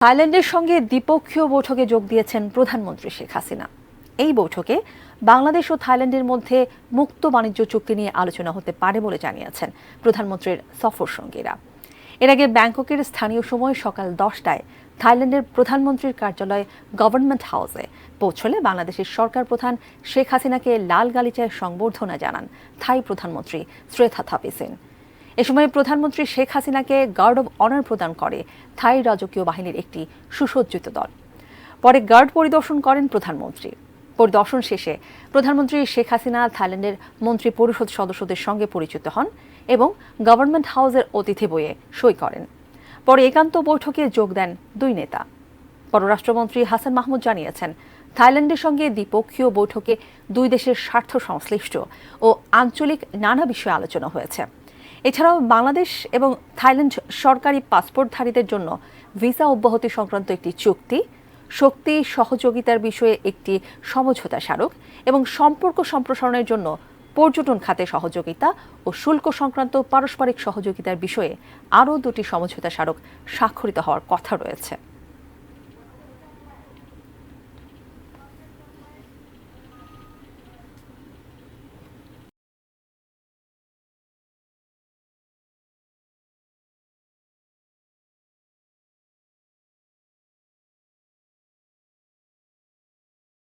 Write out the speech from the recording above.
থাইল্যান্ডের সঙ্গে দ্বিপক্ষীয় বৈঠকে যোগ দিয়েছেন প্রধানমন্ত্রী শেখ হাসিনা। এই বৈঠকে বাংলাদেশ ও থাইল্যান্ডের মধ্যে মুক্ত বাণিজ্য চুক্তি নিয়ে আলোচনা হতে পারে বলে জানিয়েছেন প্রধানমন্ত্রীর সফর সঙ্গীরা। এর আগে ব্যাংককের স্থানীয় সময় সকাল 10টায় থাইল্যান্ডের প্রধানমন্ত্রীর কার্যালয় গভর্নমেন্ট হাউসে পৌঁছলে বাংলাদেশের সরকার প্রধান শেখ হাসিনাকে লাল গালিচায় সংবর্ধনা জানান থাই প্রধানমন্ত্রী শ্রেথা থাপিসিন। এ সময় প্রধানমন্ত্রী শেখ হাসিনাকে গার্ড অব অনার প্রদান করে থাই রাজকীয় বাহিনীর একটি সুসজ্জিত দল। পরে গার্ড পরিদর্শন করেন প্রধানমন্ত্রী। পরিদর্শন শেষে প্রধানমন্ত্রী শেখ হাসিনা থাইল্যান্ডের মন্ত্রী পরিষদ সদস্যদের সঙ্গে পরিচিত হন এবং গভর্নমেন্ট হাউসের অতিথি বইয়ে সই করেন। পরে একান্ত বৈঠকে যোগ দেন দুই নেতা। পররাষ্ট্রমন্ত্রী হাসান মাহমুদ জানিয়েছেন, থাইল্যান্ডের সঙ্গে দ্বিপক্ষীয় বৈঠকে দুই দেশের স্বার্থ সংশ্লিষ্ট ও আঞ্চলিক নানা বিষয়ে আলোচনা হয়েছে। এছাড়াও বাংলাদেশ এবং থাইল্যান্ড সরকারি পাসপোর্টধারীদের জন্য ভিসা অব্যাহতি সংক্রান্ত একটি চুক্তি, শক্তি সহযোগিতার বিষয়ে একটি সমঝোতা স্মারক এবং সম্পর্ক সম্প্রসারণের জন্য পর্যটন খাতে সহযোগিতা ও শুল্ক সংক্রান্ত পারস্পরিক সহযোগিতার বিষয়ে আরও দুটি সমঝোতা স্মারক স্বাক্ষরিত হওয়ার কথা রয়েছে।